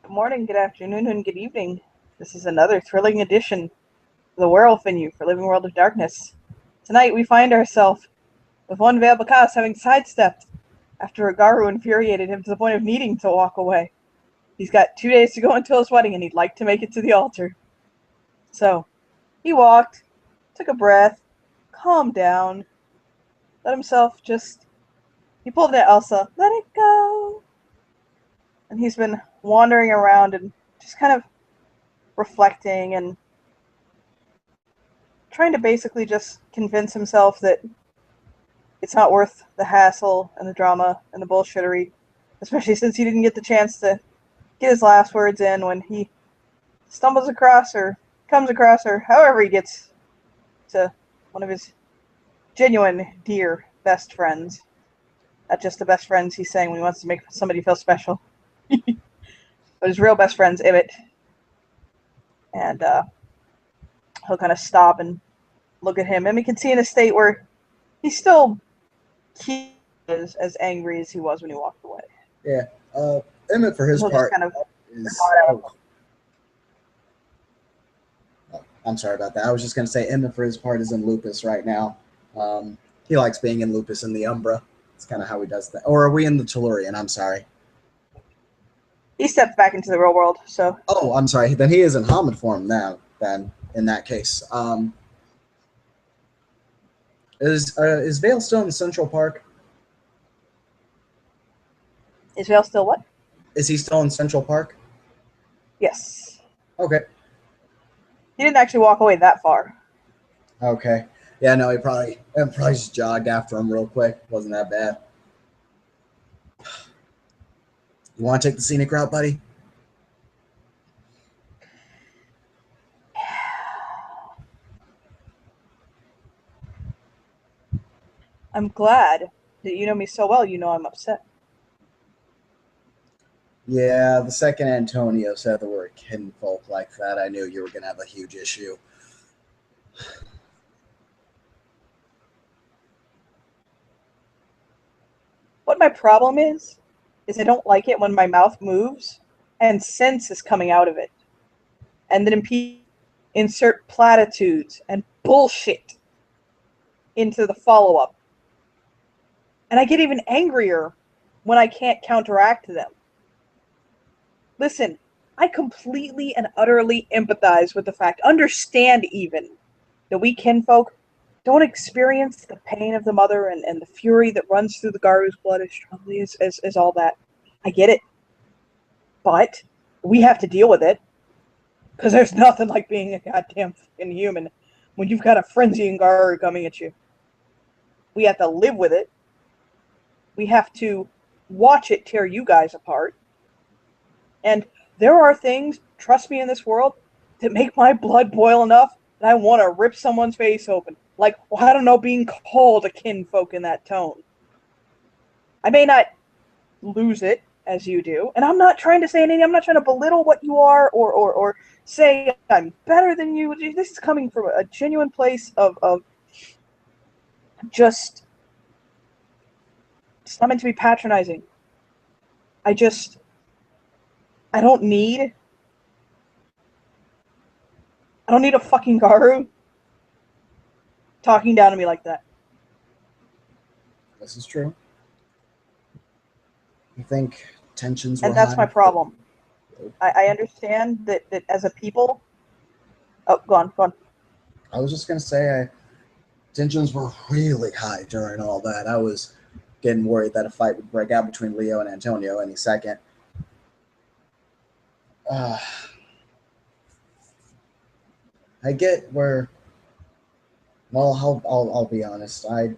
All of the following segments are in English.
Good morning, good afternoon, and good evening. This is another thrilling edition of The Werewolf in You for Living World of Darkness. Tonight we find ourselves with one Vale Bacchus having sidestepped after Agaru infuriated him to the point of needing to walk away. He's got 2 days to go until his wedding and he'd like to make it to the altar. So, he walked, took a breath, calmed down, let himself he pulled at Elsa, let it go. And he's been wandering around and just kind of reflecting and trying to basically just convince himself that it's not worth the hassle and the drama and the bullshittery, especially since he didn't get the chance to get his last words in when he stumbles across or comes across or however he gets to one of his genuine, dear best friends. Not just the best friends he's saying when he wants to make somebody feel special. But his real best friend's Emmett. And he'll kind of stop and look at him. And we can see in a state where he's still as angry as he was when he walked away. Yeah. Emmett, for his part, kind of is... I'm sorry about that. I was just going to say Emmett, for his part, is in Lupus right now. He likes being in Lupus in the Umbra. It's kind of how he does that. Or are we in the Tellurian? I'm sorry. He stepped back into the real world, so... Oh, I'm sorry. Then he is in Homid form now, then, in that case. Is Vale still in Central Park? Is Vale still what? Is he still in Central Park? Yes. Okay. He didn't actually walk away that far. Okay. Yeah, no, he probably just jogged after him real quick. Wasn't that bad. You want to take the scenic route, buddy? I'm glad that you know me so well, you know I'm upset. Yeah, the second Antonio said the word kinfolk like that, I knew you were going to have a huge issue. What my problem is I don't like it when my mouth moves and sense is coming out of it. And then insert platitudes and bullshit into the follow-up. And I get even angrier when I can't counteract them. Listen, I completely and utterly empathize with the fact, understand even, that we kinfolk don't experience the pain of the mother and the fury that runs through the Garu's blood as strongly as all that. I get it. But we have to deal with it. Because there's nothing like being a goddamn fucking human when you've got a frenzying Garu coming at you. We have to live with it. We have to watch it tear you guys apart. And there are things, trust me, in this world that make my blood boil enough that I want to rip someone's face open. Like, I don't know, being called a kinfolk in that tone. I may not lose it as you do, and I'm not trying to say anything. I'm not trying to belittle what you are or say I'm better than you. This is coming from a genuine place of just... It's not meant to be patronizing. I don't need a fucking Garu talking down to me like that. This is true. You think tensions were high? And that's high? my problem. I understand that as a people... Oh, go on. I was just going to say tensions were really high during all that. I was getting worried that a fight would break out between Leo and Antonio any second. I get where... Well, I'll be honest. I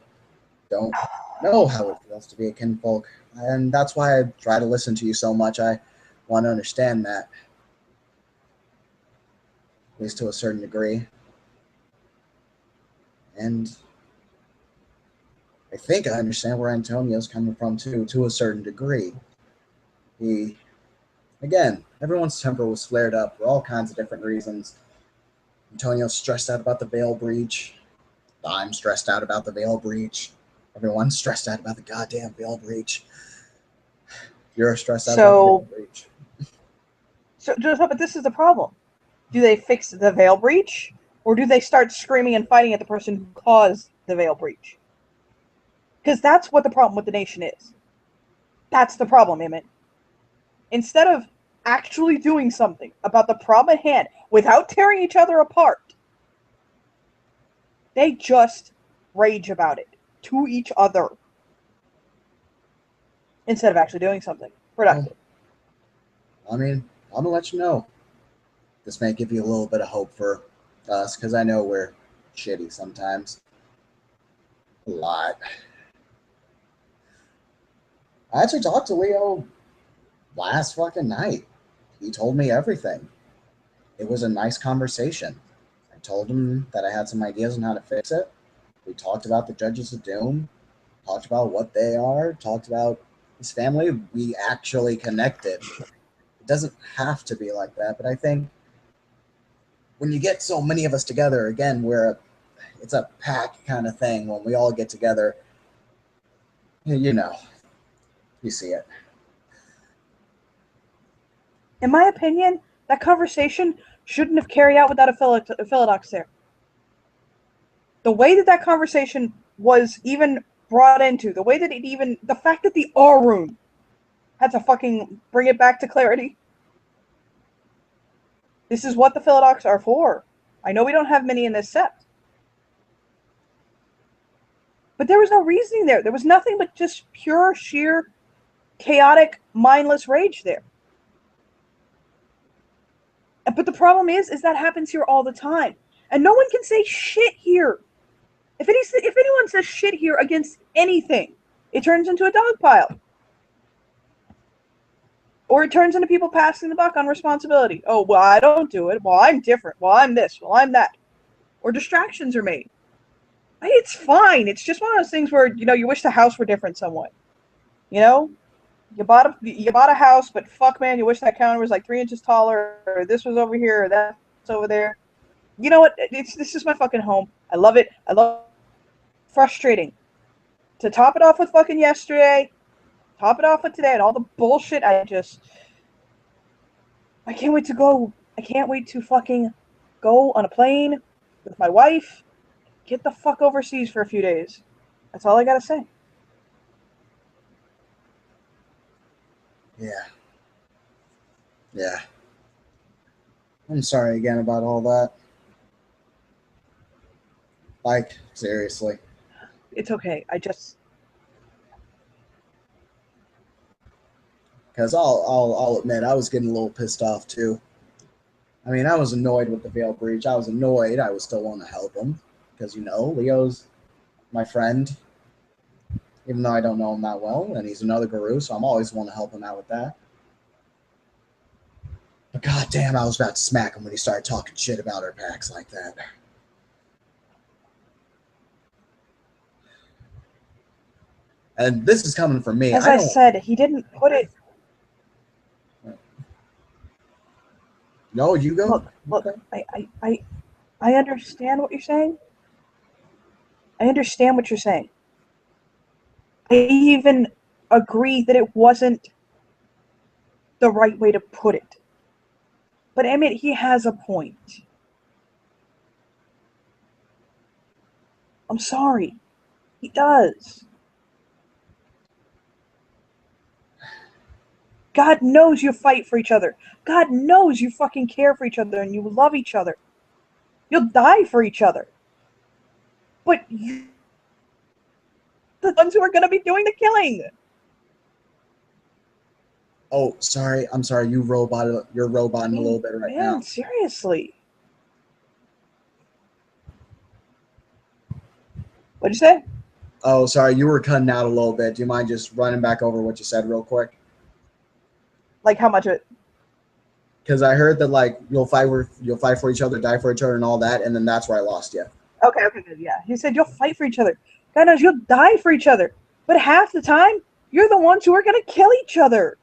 don't know how it feels to be a kinfolk, and that's why I try to listen to you so much. I want to understand that, at least to a certain degree. And I think I understand where Antonio's coming from too, to a certain degree. Again, everyone's temper was flared up for all kinds of different reasons. Antonio's stressed out about the Vale breach. I'm stressed out about the Vale breach. Everyone's stressed out about the goddamn Vale breach. You're stressed out about the Vale breach. But this is the problem. Do they fix the veil breach, or do they start screaming and fighting at the person who caused the veil breach? Because that's what the problem with the nation is. That's the problem, Emmett. Instead of actually doing something about the problem at hand without tearing each other apart, they just rage about it to each other instead of actually doing something productive. I mean, I'm gonna let you know. This may give you a little bit of hope for us, because I know we're shitty sometimes. A lot. I actually talked to Leo last fucking night. He told me everything. It was a nice conversation. I told him that I had some ideas on how to fix it. We talked about the Judges of Doom, talked about what they are, talked about his family. We actually connected. It doesn't have to be like that, but I think when you get so many of us together, again, it's a pack kind of thing. When we all get together, you know, you see it. In my opinion, that conversation shouldn't have carried out without a Philodox there. The way that conversation was even brought into, the fact that the R room had to fucking bring it back to clarity. This is what the Philodox are for. I know we don't have many in this set. But there was no reasoning there. There was nothing but just pure, sheer, chaotic, mindless rage there. But the problem is that happens here all the time. And no one can say shit here. If anyone says shit here against anything, it turns into a dog pile. Or it turns into people passing the buck on responsibility. Oh, well, I don't do it. Well, I'm different. Well, I'm this. Well, I'm that. Or distractions are made. It's fine. It's just one of those things where, you wish the house were different somewhat. You bought a house, but fuck, man, you wish that counter was like 3 inches taller, or this was over here, or that's over there. You know what? This is my fucking home. I love it. Frustrating. To top it off with fucking yesterday, top it off with today, and all the bullshit, I can't wait to go. I can't wait to fucking go on a plane with my wife, get the fuck overseas for a few days. That's all I gotta say. Yeah. I'm sorry again about all that. Like, seriously. It's okay. Because I'll admit, I was getting a little pissed off too. I mean, I was annoyed with the veil breach. I was annoyed. I was still want to help him. Because, Leo's my friend. Even though I don't know him that well. And he's another guru, so I'm always want to help him out with that. But goddamn, I was about to smack him when he started talking shit about our packs like that. And this is coming from me. As I said, he didn't put it. No, you go. Look. Okay. I understand what you're saying. I understand what you're saying. I even agree that it wasn't the right way to put it. But Emmett, he has a point. I'm sorry. He does. God knows you fight for each other. God knows you fucking care for each other and you love each other. You'll die for each other. But you're the ones who are going to be doing the killing. Oh, sorry. I'm sorry. You're roboting a little bit right now. Man, seriously. What'd you say? Oh, sorry. You were cutting out a little bit. Do you mind just running back over what you said real quick? Like how much of it? Because I heard that you'll fight for each other, die for each other, and all that, and then that's where I lost you. Okay, good. Yeah, he said you'll fight for each other. God knows you'll die for each other. But half the time, you're the ones who are going to kill each other.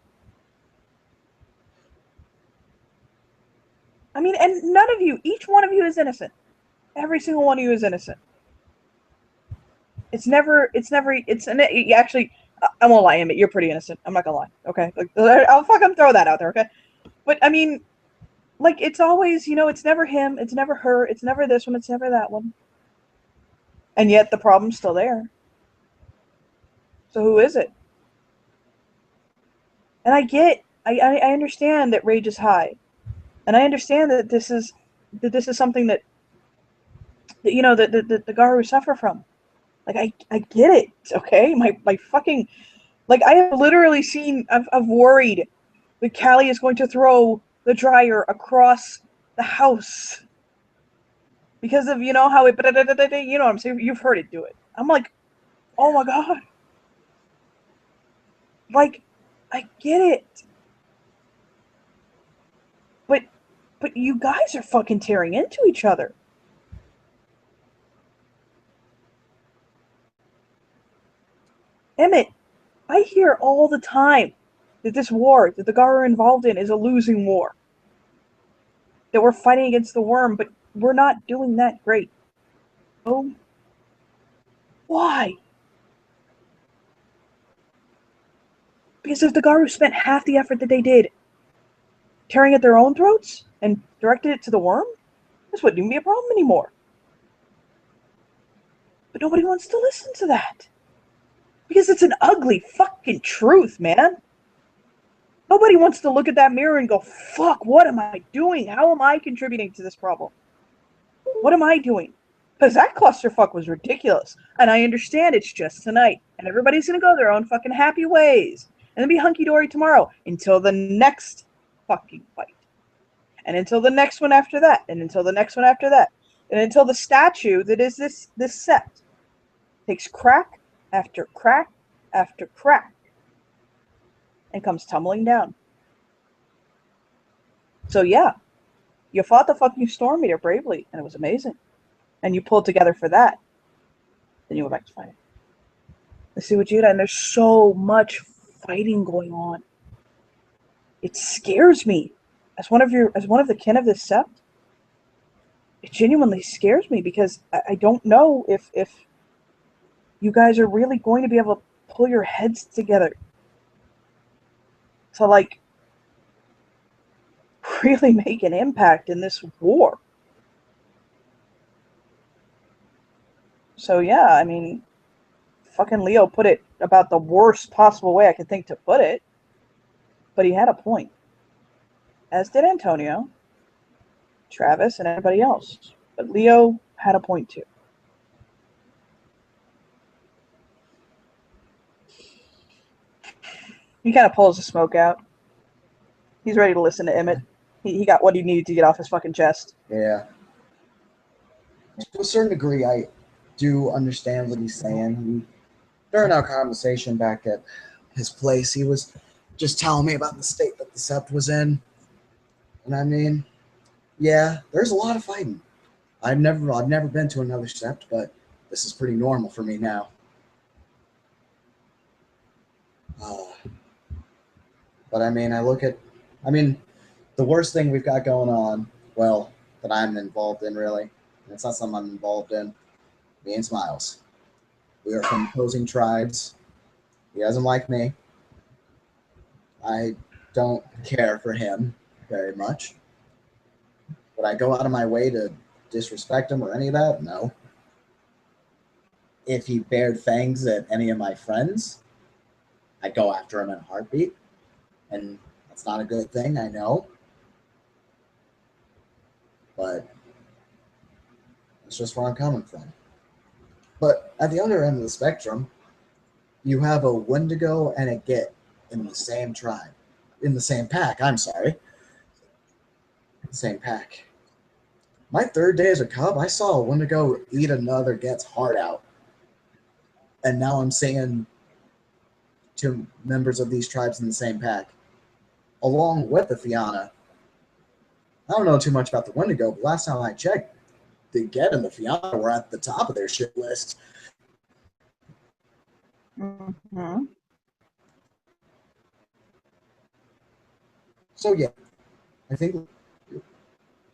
I mean, and none of you, each one of you is innocent. Every single one of you is innocent. Actually, I won't lie, Emmett, you're pretty innocent. I'm not going to lie, okay? I'll fucking throw that out there, okay? But, I mean, Like, it's always, it's never him, it's never her, it's never this one, it's never that one. And yet the problem's still there. So who is it? And I understand that rage is high. And I understand that this is something that the Garu suffer from. Like, I get it, okay? My fucking, like, I have literally seen, I've worried that Callie is going to throw the dryer across the house because of, how it, you know what I'm saying? You've heard it do it. I'm like, oh my God. Like, I get it. But, but you guys are fucking tearing into each other. Emmett, I hear all the time that this war that the Gar are involved in is a losing war. That we're fighting against the worm, but we're not doing that great. Oh, why? Because if the Garu spent half the effort that they did tearing at their own throats and directed it to the worm, this wouldn't even be a problem anymore. But nobody wants to listen to that. Because it's an ugly fucking truth, man. Nobody wants to look at that mirror and go, fuck, what am I doing? How am I contributing to this problem? What am I doing? Because that clusterfuck was ridiculous. And I understand it's just tonight. And everybody's going to go their own fucking happy ways. And then be hunky-dory tomorrow until the next fucking fight. And until the next one after that. And until the next one after that. And until the statue that is this set takes crack after crack after crack and comes tumbling down. So yeah, you fought the fucking Storm Meter bravely, and it was amazing. And you pulled together for that. Then you went back to fighting. Let's see what you did, and there's so much fighting going on. It scares me. As one of the kin of this sept, it genuinely scares me because I don't know if you guys are really going to be able to pull your heads together to, like, really make an impact in this war. So yeah, I mean, fucking Leo put it about the worst possible way I could think to put it, but he had a point. As did Antonio, Travis, and everybody else. But Leo had a point too. He kind of pulls the smoke out. He's ready to listen to Emmett. He got what he needed to get off his fucking chest. Yeah. To a certain degree, I do understand what he's saying. During our conversation back at his place, he was just telling me about the state that the Sept was in. And I mean, yeah, there's a lot of fighting. I've never been to another Sept, but this is pretty normal for me now. But I mean, the worst thing we've got going on, well, that I'm involved in really, and it's not something I'm involved in, me and Smiles. We are from opposing tribes. He doesn't like me. I don't care for him very much. Would I go out of my way to disrespect him or any of that? No. If he bared fangs at any of my friends, I'd go after him in a heartbeat. And that's not a good thing, I know. But it's just where I'm coming from. But at the other end of the spectrum, you have a Wendigo and a Git in the same tribe. In the same pack, I'm sorry. Same pack. My third day as a cub, I saw a Wendigo eat another Git's heart out. And now I'm seeing two members of these tribes in the same pack, along with the Fianna. I don't know too much about the Wendigo, but last time I checked, the Get and the Fianna were at the top of their shit list. Mm-hmm. So yeah, I think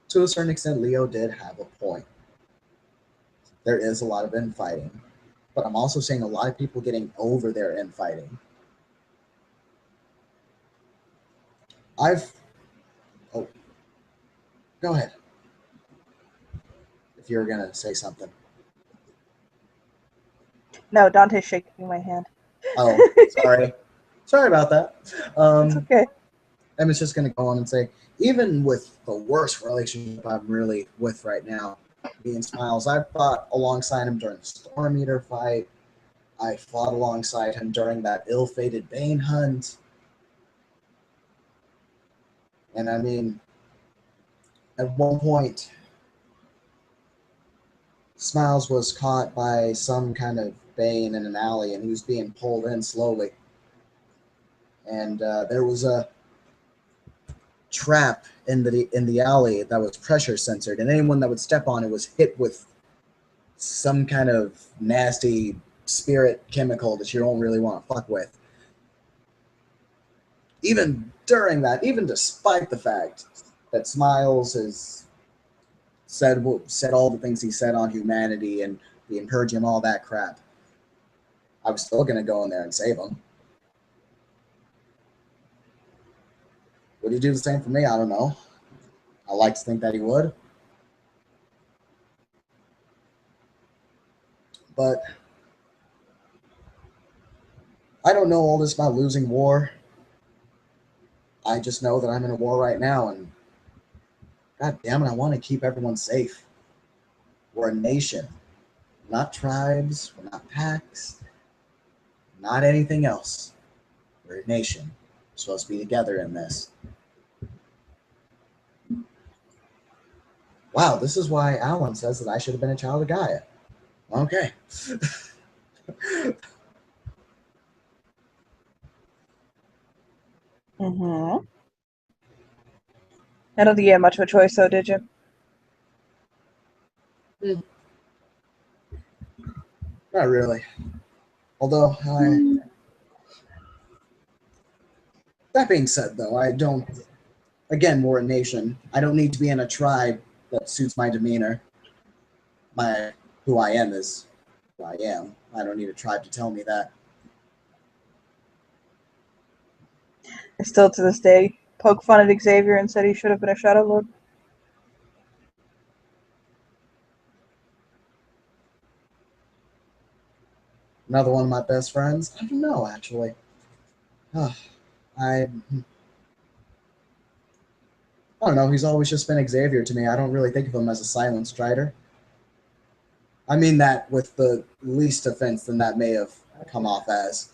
to a certain extent, Leo did have a point. There is a lot of infighting, but I'm also seeing a lot of people getting over their infighting. Go ahead. If you're gonna say something. No, Dante's shaking my hand. Oh, sorry. Sorry about that. It's okay. I was just gonna go on and say, even with the worst relationship I'm really with right now, me and Smiles, I fought alongside him during the Storm Eater fight. I fought alongside him during that ill-fated Bane hunt. And I mean, at one point, Smiles was caught by some kind of Bane in an alley, and he was being pulled in slowly. And there was a trap in the alley that was pressure censored, and anyone that would step on it was hit with some kind of nasty spirit chemical that you don't really want to fuck with. Even during that, even despite the fact that Smiles has said all the things he said on humanity and the encouraging and all that crap, I was still gonna go in there and save him. Would he do the same for me? I don't know. I like to think that he would. But I don't know all this about losing war. I just know that I'm in a war right now, and God damn it, I want to keep everyone safe. We're a nation, not tribes, we're not packs, not anything else. We're a nation. We're supposed to be together in this. Wow, this is why Alan says that I should have been a child of Gaia. Okay. Mm-hmm. I don't think you had much of a choice, though, did you? Not really. Although, that being said, though, I don't. Again, we're a nation. I don't need to be in a tribe that suits my demeanor. Who I am is who I am. I don't need a tribe to tell me that. I still, to this day, poke fun at Xavier and said he should have been a Shadow Lord. Another one of my best friends. I don't know, actually. I don't know. He's always just been Xavier to me. I don't really think of him as a silent strider. I mean that with the least offense than that may have come off as.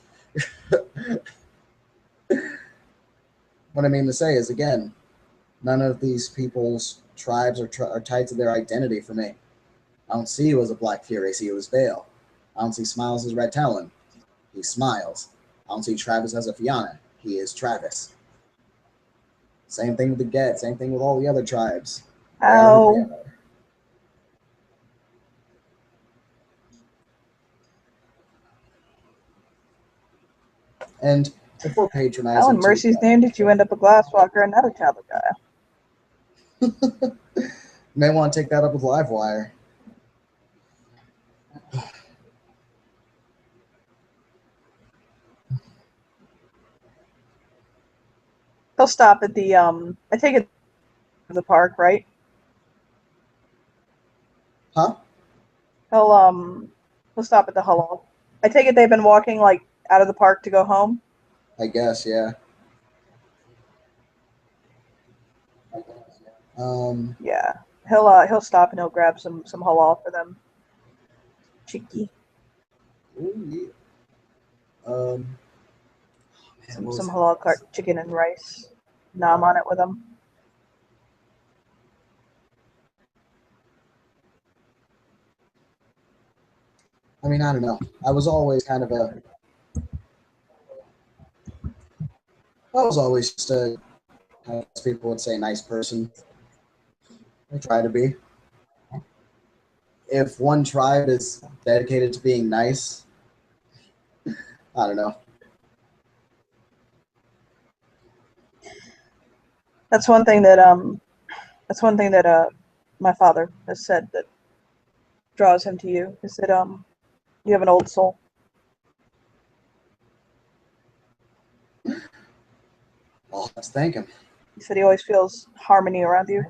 What I mean to say is, again, none of these people's tribes are tied to their identity for me. I don't see you as a Black Fury. I see you as Vale. I don't see Smiles as Red Talon. He smiles. I don't see Travis as a Fianna. He is Travis. Same thing with the Get. Same thing with all the other tribes. Ow. And if we're patronizing, How in Mercy's name did you end up a Glasswalker and not a Child of Gaia? You may want to take that up with Livewire. He'll stop at the I take it the park, right? Huh? He'll stop at the Hello. I take it they've been walking like out of the park to go home. I guess, yeah. Yeah. He'll stop and he'll grab some halal for them. Cheeky. Ooh, yeah. Man, Some halal chicken and rice. Nom on it with them. I mean, I don't know. I was always kind of a. I was always just a, as people would say, nice person. I try to be. If one tribe is dedicated to being nice, I don't know. That's one thing that my father has said that draws him to you is that you have an old soul. I'll have to thank him. He said he always feels harmony around you.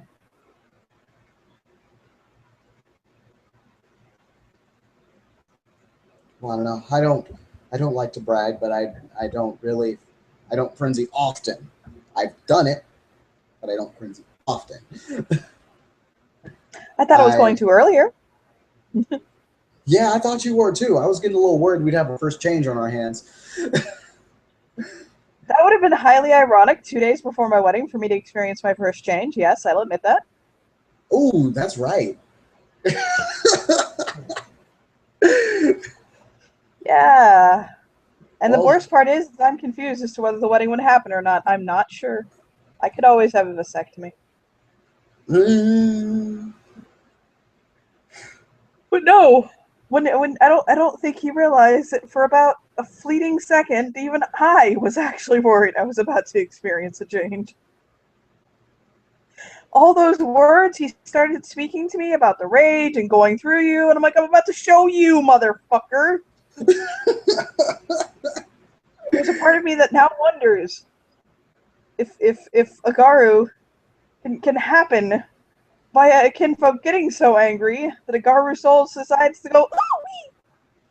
I don't know. I don't like to brag, but I don't frenzy often. I've done it, but I don't frenzy often. I thought I was going to earlier. Yeah, I thought you were too. I was getting a little worried we'd have a first change on our hands. That would have been highly ironic 2 days before my wedding for me to experience my first change. Yes, I'll admit that. Oh, that's right. Yeah. And the Well, worst part is I'm confused as to whether the wedding would happen or not. I'm not sure. I could always have a vasectomy. But no. When I don't think he realized that for about a fleeting second, even I was actually worried I was about to experience a change. All those words he started speaking to me about the rage and going through you, and I'm like, I'm about to show you, motherfucker. There's a part of me that now wonders if Agaru can happen via a kinfolk getting so angry that Agaru soul decides to go oh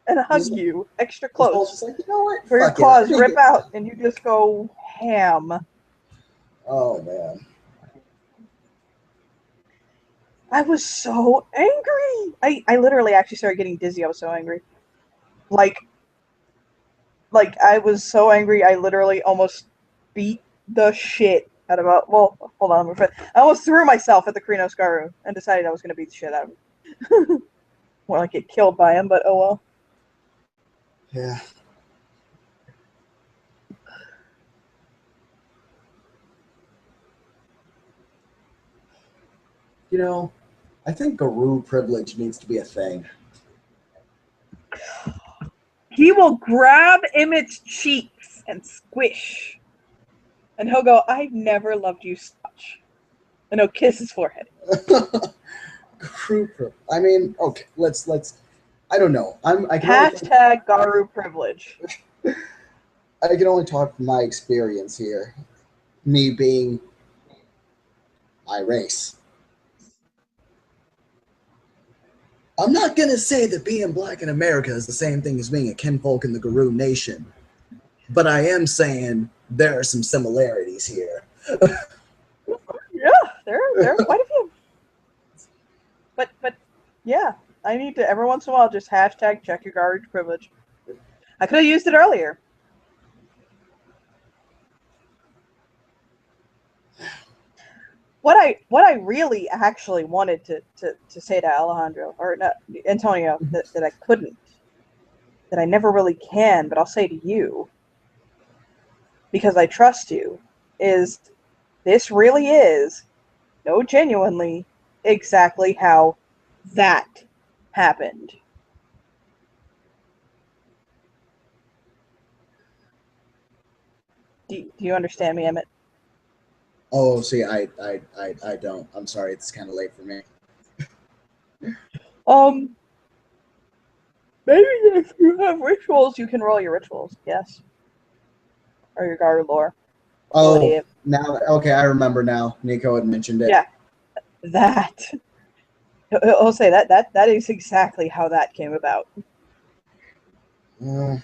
and hug you extra close. just like, you know what? Where your Fuck it. claws rip out and you just go ham. Oh man. I was so angry. I literally actually started getting dizzy. I was so angry. Like I was so angry I literally almost beat the shit out of well, hold on, I almost threw myself at the Krinos Garu and decided I was gonna beat the shit out of him. More like get killed by him, but oh well. Yeah. You know, I think Garu privilege needs to be a thing. He will grab Emmett's cheeks and squish. And he'll go, I've never loved you so much. And he'll kiss his forehead. Garu privilege. I mean, okay, let's I don't know. I can Hashtag Garu privilege. I can only talk from my experience here. Me being my race. I'm not going to say that being black in America is the same thing as being a kinfolk in the Garou Nation, but I am saying there are some similarities here. Yeah, there are quite a few. But yeah, I need to every once in a while just hashtag check your garbage privilege. I could have used it earlier. What I really actually wanted to say to Alejandro or not, Antonio that I couldn't, that I never really can, but I'll say to you because I trust you, is this really is, no, genuinely, exactly how that happened. Do you understand me, Emmett? Oh, see, I don't. I'm sorry, it's kind of late for me. Maybe if you have rituals, you can roll your rituals. Yes, or your Garu lore. Oh, now, okay, I remember now. Nico had mentioned it. Yeah, that. I'll say that is exactly how that came about. I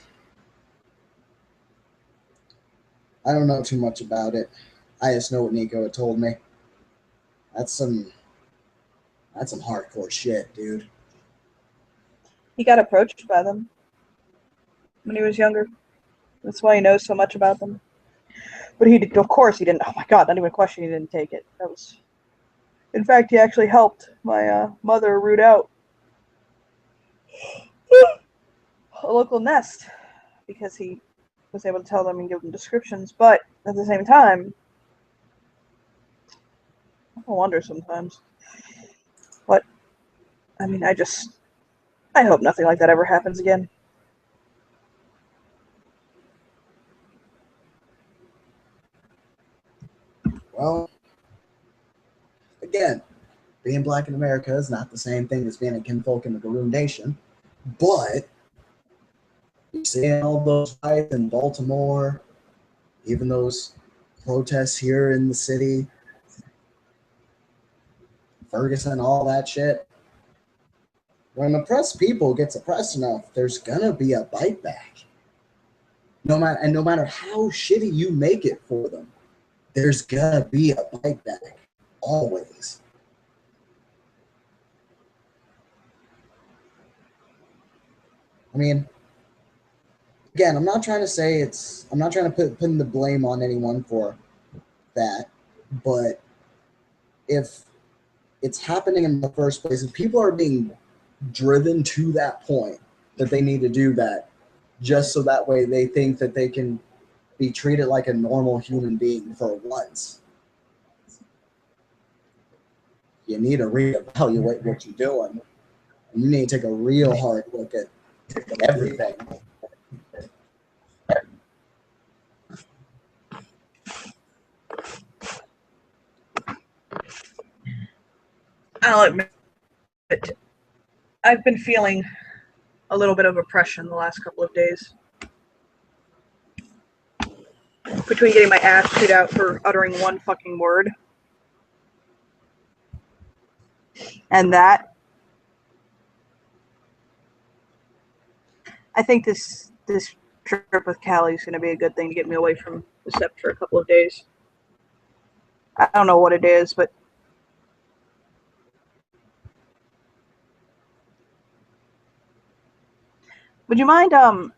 don't know too much about it. I just know what Nico had told me. That's some hardcore shit, dude. He got approached by them when he was younger. That's why he knows so much about them. But he did, of course, he didn't. Oh my God, not even a question. He didn't take it. That was. In fact, he actually helped my mother root out a local nest because he was able to tell them and give them descriptions. But at the same time, I wonder sometimes. But I mean, I hope nothing like that ever happens again. Well, again, being black in America is not the same thing as being a kinfolk in the Garou Nation, but you see all those fights in Baltimore, even those protests here in the city, Ferguson, all that shit. When oppressed people gets oppressed enough, there's gonna be a bite back. No matter how shitty you make it for them, there's gonna be a bite back. Always. I mean, again, I'm not trying to say I'm not trying to put the blame on anyone for that, but if it's happening in the first place, if people are being driven to that point that they need to do that just so that way they think that they can be treated like a normal human being for once, you need to reevaluate what you're doing. You need to take a real hard look at everything. I'll admit it. I've been feeling a little bit of oppression the last couple of days. Between getting my ass chewed out for uttering one fucking word and that, I think this trip with Callie is going to be a good thing to get me away from the SEP for a couple of days. I don't know what it is, but would you mind while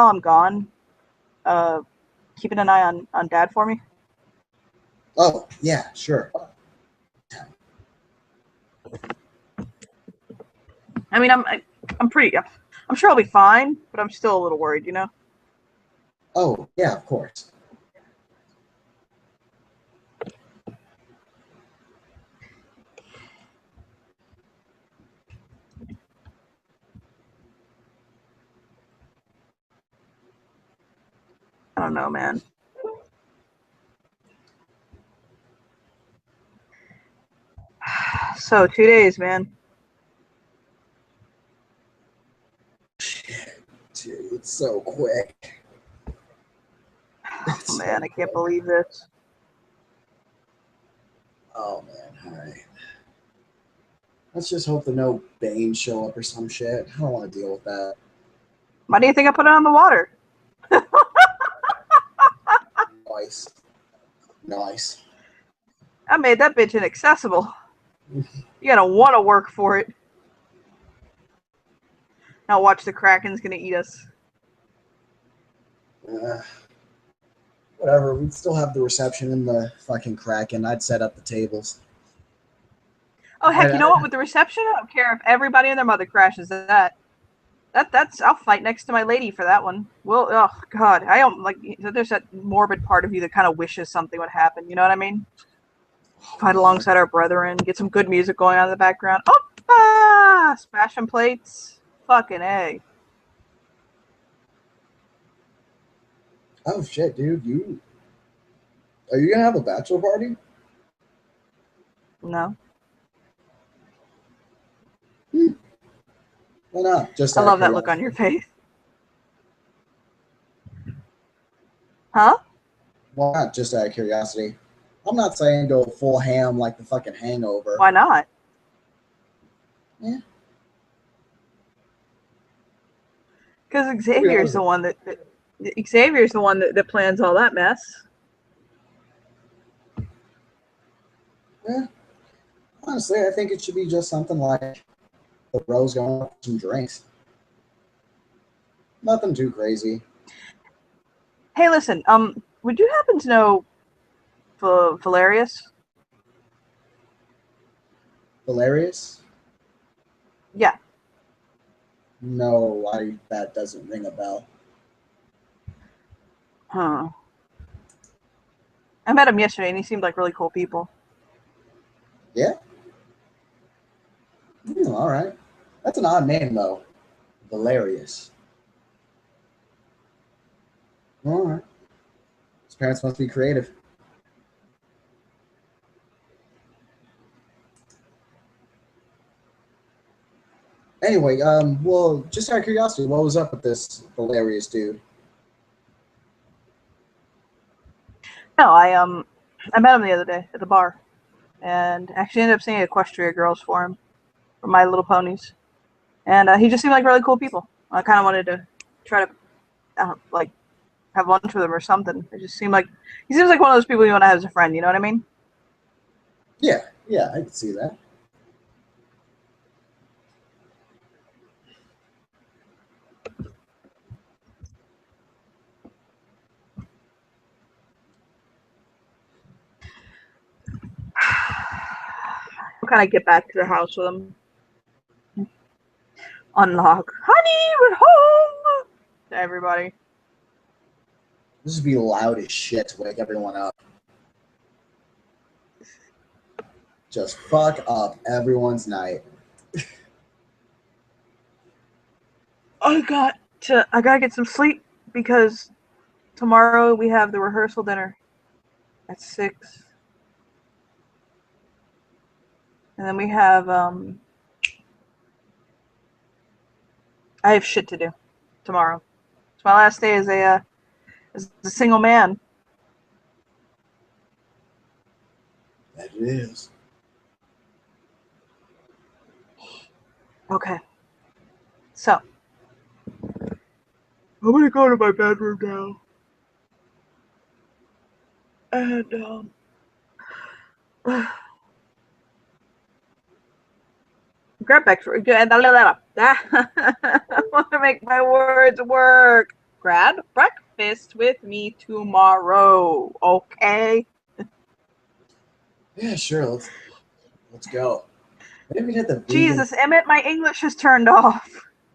I'm gone keeping an eye on Dad for me? Oh, yeah, sure. I mean, I'm sure I'll be fine, but I'm still a little worried, you know? Oh, yeah, of course. I don't know, man. So 2 days, man. Dude, it's so quick. Oh, man, I can't believe this. Oh, man, all right. Let's just hope that no Bane show up or some shit. I don't want to deal with that. Why do you think I put it on the water? Nice. Nice. I made that bitch inaccessible. You gotta want to work for it. Now watch the Kraken's gonna eat us. Whatever, we'd still have the reception in the fucking Kraken. I'd set up the tables. Oh heck, you know what? With the reception, I don't care if everybody and their mother crashes that. That's I'll fight next to my lady for that one. Well, oh god, I don't like. There's that morbid part of you that kind of wishes something would happen. You know what I mean? Fight alongside our brethren, get some good music going on in the background. Oh, smashing plates, fucking A. Oh shit, dude, are you gonna have a bachelor party? No. Why not? Just I love that look on your face. Huh? Why not? Just out of curiosity. I'm not saying go full ham like the fucking Hangover. Why not? Yeah. Because Xavier's the one that plans all that mess. Yeah. Honestly, I think it should be just something like the bros going out for some drinks. Nothing too crazy. Hey, listen. Would you happen to know Valerius? Valerius? Yeah. No, that doesn't ring a bell. Huh. I met him yesterday, and he seemed like really cool people. Yeah? All right. That's an odd name, though. Valerius. All right. His parents must be creative. Anyway, well, just out of curiosity, what was up with this Valerius dude? No, I met him the other day at the bar, and actually ended up seeing Equestria girls for him. from My Little Ponies, and he just seemed like really cool people. I kind of wanted to try to like have lunch with him or something. It just seemed like he seems like one of those people you want to have as a friend. You know what I mean? Yeah, I can see that. How can I get back to the house with him? Unlock. Honey, we're home! To everybody. This would be loud as shit to wake everyone up. Just fuck up everyone's night. I gotta get some sleep because tomorrow we have the rehearsal dinner at 6. And then we have I have shit to do tomorrow. It's my last day as a single man. That it is. Okay. So I'm gonna go to my bedroom now. And grab back for I want to make my words work. Grab breakfast with me tomorrow, okay? Yeah, sure. Let's go. Maybe we hit the vegan. Jesus, Emmett, my English has turned off.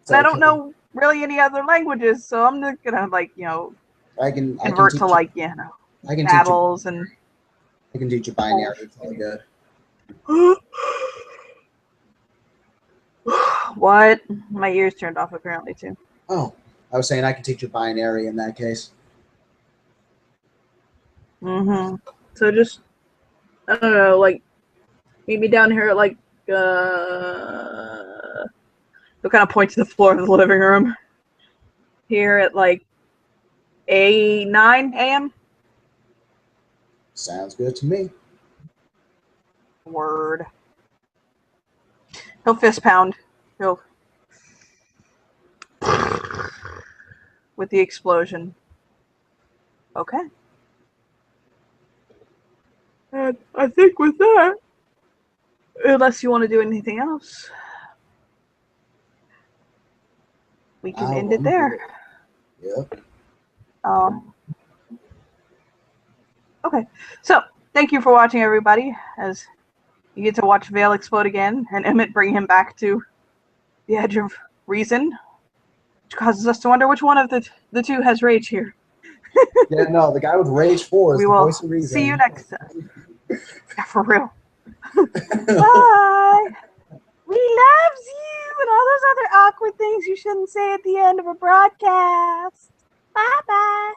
It's And I don't okay. know really any other languages, so I'm just gonna I can convert teach to you, babbles and I can teach you binary. It's all good. What? My ears turned off apparently too. Oh, I was saying I can teach you binary in that case. So just I don't know, like meet me down here at they'll kind of point to the floor of the living room. Here at 9 a.m. Sounds good to me. Word. He'll fist pound. He'll with the explosion. Okay. And I think with that, unless you want to do anything else, we can end it there. Yep. Okay. So, thank you for watching, everybody, as you get to watch Vale explode again, and Emmett bring him back to the edge of reason, which causes us to wonder which one of the two has rage here. Yeah, no, the guy with Rage 4 is We the will voice of reason. see you next time. Yeah, for real. Bye. We loves you and all those other awkward things you shouldn't say at the end of a broadcast. Bye-bye.